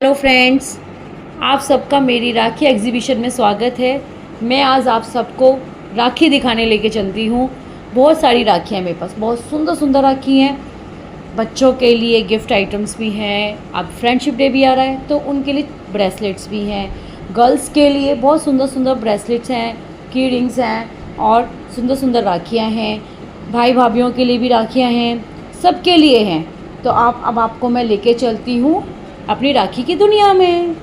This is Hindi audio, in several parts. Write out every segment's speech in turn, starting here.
हेलो फ्रेंड्स, आप सबका मेरी राखी एग्जीबिशन में स्वागत है। मैं आज आप सबको राखी दिखाने लेके चलती हूँ। बहुत सारी राखियाँ मेरे पास, बहुत सुंदर सुंदर राखी हैं। बच्चों के लिए गिफ्ट आइटम्स भी हैं। अब फ्रेंडशिप डे भी आ रहा है तो उनके लिए ब्रेसलेट्स भी हैं। गर्ल्स के लिए बहुत सुंदर सुंदर ब्रेसलेट्स हैं, की रिंग्स हैं और सुंदर सुंदर राखियाँ हैं। भाई भाभीयों के लिए भी राखियाँ हैं, सबके लिए हैं। तो अब आपको मैं लेके चलती हूँ अपनी राखी की दुनिया में।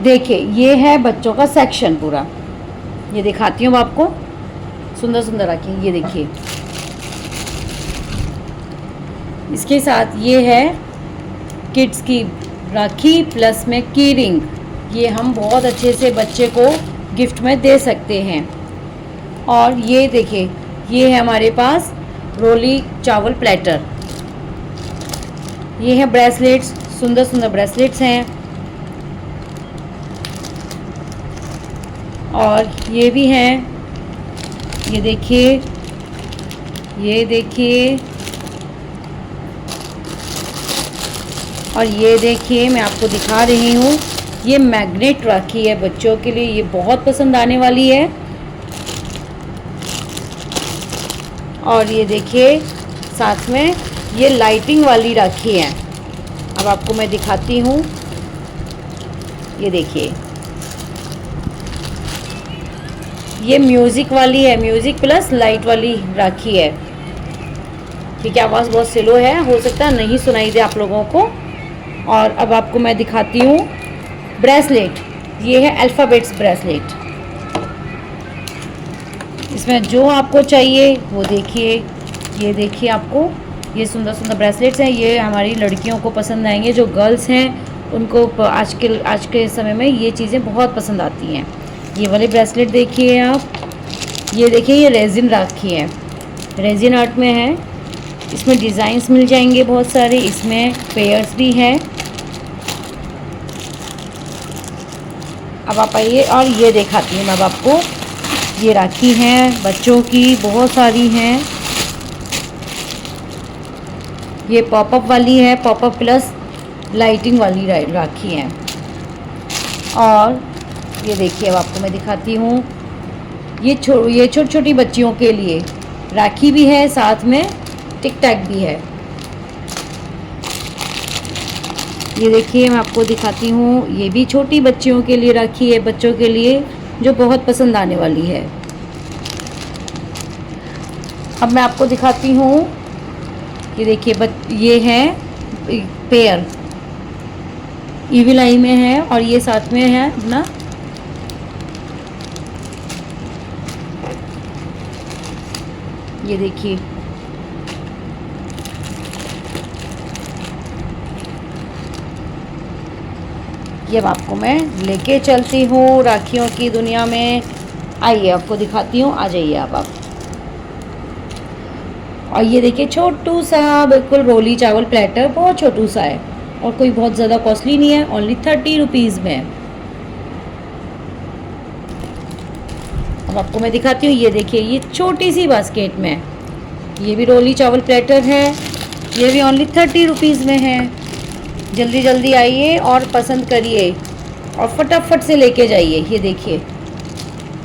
देखिए, ये है बच्चों का सेक्शन पूरा। ये दिखाती हूँ आपको, सुंदर सुंदर राखी। ये देखिए, इसके साथ ये है किड्स की राखी प्लस में की रिंग। ये हम बहुत अच्छे से बच्चे को गिफ्ट में दे सकते हैं। और ये देखिए, ये है हमारे पास रोली चावल प्लेटर। ये है ब्रेसलेट्स, सुंदर सुंदर ब्रेसलेट्स हैं। और ये भी हैं, ये देखिए, ये देखिए, और ये देखिए, मैं आपको दिखा रही हूँ। ये मैग्नेट राखी है बच्चों के लिए, ये बहुत पसंद आने वाली है। और ये देखिए, साथ में ये लाइटिंग वाली राखी है। अब आपको मैं दिखाती हूँ। ये देखिए, ये म्यूज़िक वाली है, म्यूज़िक प्लस लाइट वाली राखी है। ठीक है, आवाज़ बहुत स्लो है, हो सकता है नहीं सुनाई दे आप लोगों को। और अब आपको मैं दिखाती हूँ ब्रेसलेट। ये है अल्फ़ाबेट्स ब्रेसलेट। इसमें जो आपको चाहिए वो देखिए। ये देखिए, आपको ये सुंदर सुंदर ब्रेसलेट्स हैं। ये हमारी लड़कियों को पसंद आएंगे, जो गर्ल्स हैं उनको आज के समय में ये चीज़ें बहुत पसंद आती हैं। ये वाले ब्रेसलेट देखिए आप। ये देखिए, ये रेजिन राखी है, रेजिन आर्ट में है। इसमें डिज़ाइंस मिल जाएंगे बहुत सारे, इसमें पेयर्स भी हैं। अब आप आइए और ये दिखाती हूँ मैं अब आपको। ये राखी हैं बच्चों की, बहुत सारी हैं। ये पॉपअप वाली है, पॉपअप प्लस लाइटिंग वाली राखी है। और ये देखिए, अब आपको मैं दिखाती हूँ। ये छोटी छोटी बच्चियों के लिए राखी भी है, साथ में टिक टैक भी है। ये देखिए, मैं आपको दिखाती हूँ। ये भी छोटी बच्चियों के लिए राखी है, बच्चों के लिए, जो बहुत पसंद आने वाली है। अब मैं आपको दिखाती हूँ। ये देखिए, ये है पेयर, ईविल आई में है और ये साथ में है अपना। ये देखिए, ये अब आपको मैं लेके चलती हूँ राखियों की दुनिया में। आइए, आपको दिखाती हूँ, आ जाइए आप। और ये देखिए, छोटू सा बिल्कुल रोली चावल प्लेटर, बहुत छोटू सा है और कोई बहुत ज़्यादा कॉस्टली नहीं है, ओनली 30 रुपीज़ में। अब आपको मैं दिखाती हूँ। ये देखिए, ये छोटी सी बास्केट में, ये भी रोली चावल प्लेटर है। ये भी ओनली 30 रुपीज़ में है। जल्दी जल्दी आइए और पसंद करिए और फटाफट से लेके जाइए। ये देखिए,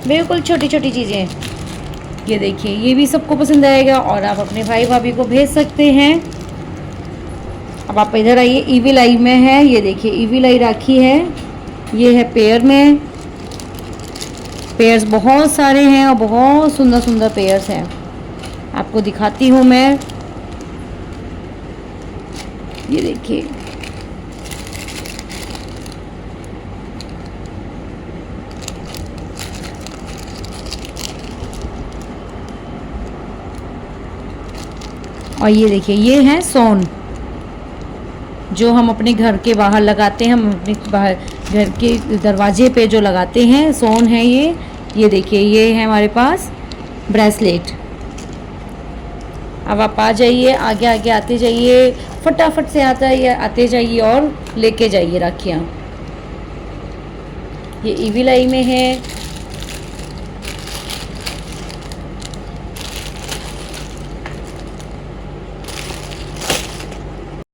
बिल्कुल छोटी छोटी चीज़ें। ये देखिए, ये भी सबको पसंद आएगा और आप अपने भाई भाभी को भेज सकते हैं। अब आप इधर आइए, ईविल आई में है। ये देखिए, ईविल आई राखी है। ये है पेयर में। पेयर्स बहुत सारे हैं और बहुत सुंदर सुंदर पेयर्स हैं। आपको दिखाती हूँ मैं। ये देखिए, और ये देखिए, ये है सोन, जो हम अपने घर के बाहर लगाते हैं। हम अपने बाहर घर के दरवाजे पे जो लगाते हैं, सोन है ये। ये देखिए, ये है हमारे पास ब्रेसलेट। अब आप आ जाइए, आगे आगे आते जाइए, फटाफट से आते जाइए और लेके जाइए राखियाँ। ये इविल आई में है।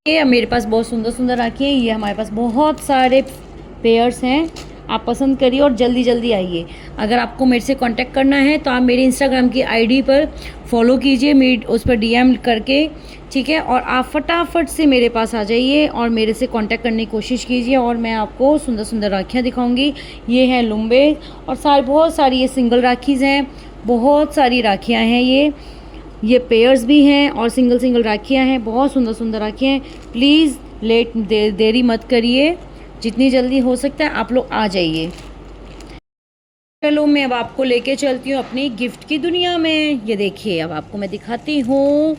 ये मेरे पास बहुत सुंदर सुंदर राखी है। ये हमारे पास बहुत सारे पेयर्स हैं, आप पसंद करिए और जल्दी जल्दी आइए। अगर आपको मेरे से कांटेक्ट करना है तो आप मेरे इंस्टाग्राम की आईडी पर फॉलो कीजिए, मेरी उस पर डीएम करके, ठीक है। और आप फटाफट से मेरे पास आ जाइए और मेरे से कांटेक्ट करने की कोशिश कीजिए और मैं आपको सुंदर सुंदर राखियाँ दिखाऊंगी। ये हैं लुम्बे और बहुत सारी ये सिंगल राखीज़ हैं, बहुत सारी राखियाँ हैं। ये पेयर्स भी हैं और सिंगल सिंगल राखियाँ हैं, बहुत सुंदर सुंदर राखियाँ हैं। प्लीज़ देरी मत करिए, जितनी जल्दी हो सकता है आप लोग आ जाइए। चलो मैं अब आपको लेके चलती हूँ अपनी गिफ्ट की दुनिया में। ये देखिए, अब आपको मैं दिखाती हूँ।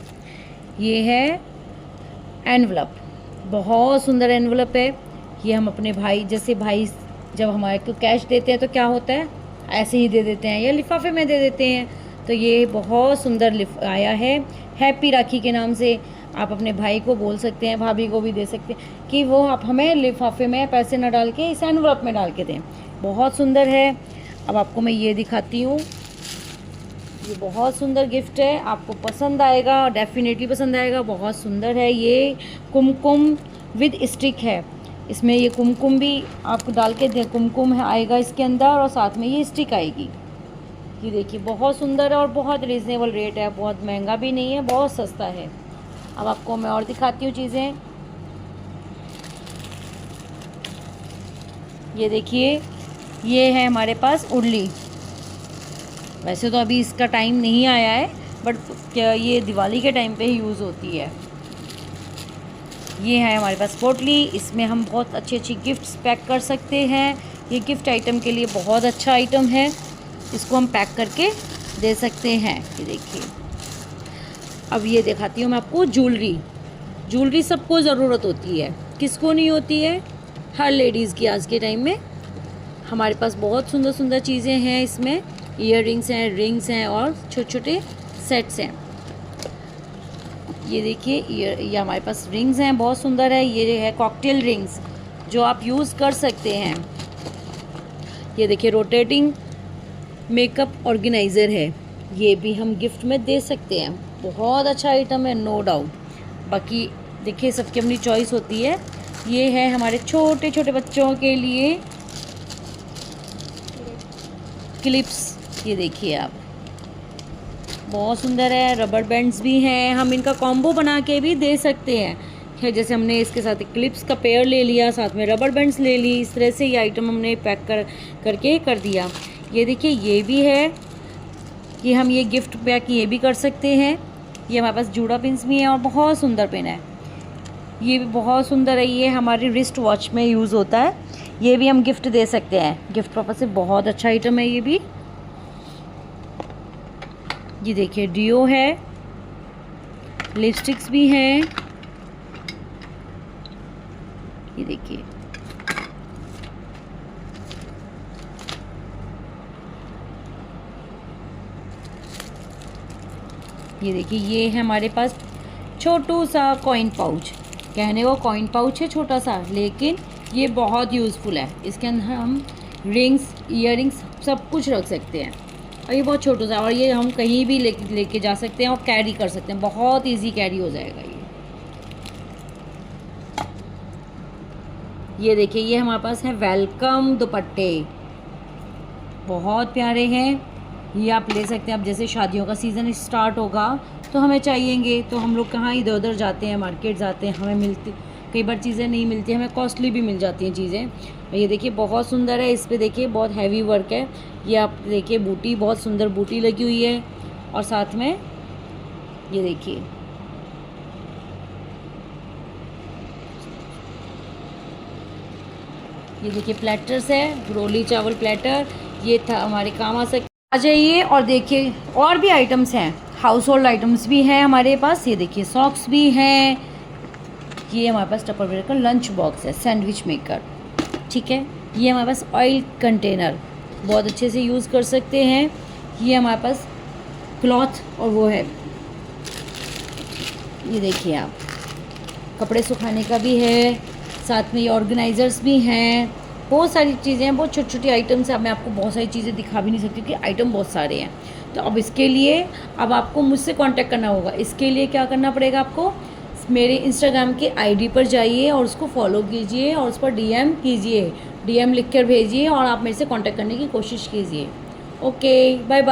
ये है एनवलप, बहुत सुंदर एनवलप है। ये हम अपने भाई, जैसे भाई जब हमारे को कैश देते हैं तो क्या होता है, ऐसे ही दे देते हैं या लिफाफे में दे देते हैं। तो ये बहुत सुंदर आया है हैप्पी राखी के नाम से। आप अपने भाई को बोल सकते हैं, भाभी को भी दे सकते हैं कि वो आप हमें लिफाफे में पैसे न डाल के इस एनवलप में डाल के दें। बहुत सुंदर है। अब आपको मैं ये दिखाती हूँ। ये बहुत सुंदर गिफ्ट है, आपको पसंद आएगा, डेफिनेटली पसंद आएगा। बहुत सुंदर है। ये कुमकुम विद स्टिक है। इसमें ये कुमकुम भी आपको डाल के कुमकुम आएगा इसके अंदर और साथ में ये स्टिक आएगी। ये देखिए, बहुत सुंदर है और बहुत रिजनेबल रेट है, बहुत महंगा भी नहीं है, बहुत सस्ता है। अब आपको मैं और दिखाती हूँ चीज़ें। ये देखिए, ये है हमारे पास उर्ली। वैसे तो अभी इसका टाइम नहीं आया है, बट ये दिवाली के टाइम पे ही यूज़ होती है। ये है हमारे पास पोटली, इसमें हम बहुत अच्छी अच्छी गिफ्ट्स पैक कर सकते हैं। ये गिफ्ट आइटम के लिए बहुत अच्छा आइटम है, इसको हम पैक करके दे सकते हैं। ये देखिए, अब ये दिखाती हूँ मैं आपको ज्वेलरी सबको ज़रूरत होती है, किसको नहीं होती है, हर लेडीज़ की आज के टाइम में। हमारे पास बहुत सुंदर सुंदर चीज़ें हैं। इसमें ईयररिंग्स हैं, रिंग्स हैं और छोटे छोटे सेट्स हैं। ये देखिए, ये हमारे पास रिंग्स हैं, बहुत सुंदर है। ये है कॉकटेल रिंग्स जो आप यूज़ कर सकते हैं। ये देखिए, रोटेटिंग मेकअप ऑर्गेनाइज़र है, ये भी हम गिफ्ट में दे सकते हैं। बहुत अच्छा आइटम है, नो डाउट। बाकी देखिए, सबकी अपनी चॉइस होती है। ये है हमारे छोटे छोटे बच्चों के लिए क्लिप्स। ये देखिए आप, बहुत सुंदर है। रबर बैंड्स भी हैं, हम इनका कॉम्बो बना के भी दे सकते हैं। जैसे हमने इसके साथ क्लिप्स का पेयर ले लिया, साथ में रबर बैंड्स ले ली, इस तरह से ये आइटम हमने पैक करके कर दिया। ये देखिए, ये भी है, ये हम ये गिफ्ट पैक ये भी कर सकते हैं। ये हमारे पास जूड़ा पिन्स भी हैं और बहुत सुंदर पिन है, ये भी बहुत सुंदर है। ये हमारी रिस्ट वॉच में यूज़ होता है, ये भी हम गिफ्ट दे सकते हैं। गिफ्ट पर्पज से बहुत अच्छा आइटम है ये भी। ये देखिए, डियो है, लिपस्टिक्स भी हैं। ये देखिए, ये देखिए, ये है हमारे पास छोटू सा कॉइन पाउच। कहने को कॉइन पाउच है छोटा सा, लेकिन ये बहुत यूज़फुल है। इसके अंदर हम रिंग्स, ईयररिंग्स सब कुछ रख सकते हैं और ये बहुत छोटा सा, और ये हम कहीं भी लेके जा सकते हैं और कैरी कर सकते हैं, बहुत इजी कैरी हो जाएगा ये देखिए, ये हमारे पास है वेलकम दुपट्टे, बहुत प्यारे हैं। ये आप ले सकते हैं। अब जैसे शादियों का सीज़न स्टार्ट होगा तो हमें चाहिएंगे, तो हम लोग कहाँ इधर उधर जाते हैं, मार्केट जाते हैं, हमें मिलती कई बार चीज़ें नहीं मिलती, हमें कॉस्टली भी मिल जाती हैं चीज़ें। और ये देखिए, बहुत सुंदर है। इस पे देखिए, बहुत हैवी वर्क है। ये आप देखिए, बूटी, बहुत सुंदर बूटी लगी हुई है और साथ में ये देखिए, ये देखिए प्लेटर्स है, रोली चावल प्लेटर, ये था हमारे काम आ सकते। आ जाइए और देखिए, और भी आइटम्स हैं, हाउस होल्ड आइटम्स भी हैं हमारे पास। ये देखिए, सॉक्स भी हैं। ये हमारे पास टपरवेयर का लंच बॉक्स है, सैंडविच मेकर, ठीक है। ये हमारे पास ऑयल कंटेनर, बहुत अच्छे से यूज़ कर सकते हैं। ये हमारे पास क्लॉथ और वो है, ये देखिए आप, कपड़े सुखाने का भी है, साथ में ये ऑर्गेनाइज़र्स भी हैं। बहुत सारी चीज़ें हैं, बहुत छोटी छोटी आइटम्स हैं। अब मैं आपको बहुत सारी चीज़ें दिखा भी नहीं सकती क्योंकि आइटम बहुत सारे हैं। तो अब इसके लिए अब आपको मुझसे कांटेक्ट करना होगा। इसके लिए क्या करना पड़ेगा आपको, मेरे इंस्टाग्राम के आईडी पर जाइए और उसको फॉलो कीजिए और उस पर डीएम कीजिए, डीएम लिख कर भेजिए और आप मेरे से कांटेक्ट करने की कोशिश कीजिए। Okay, bye bye.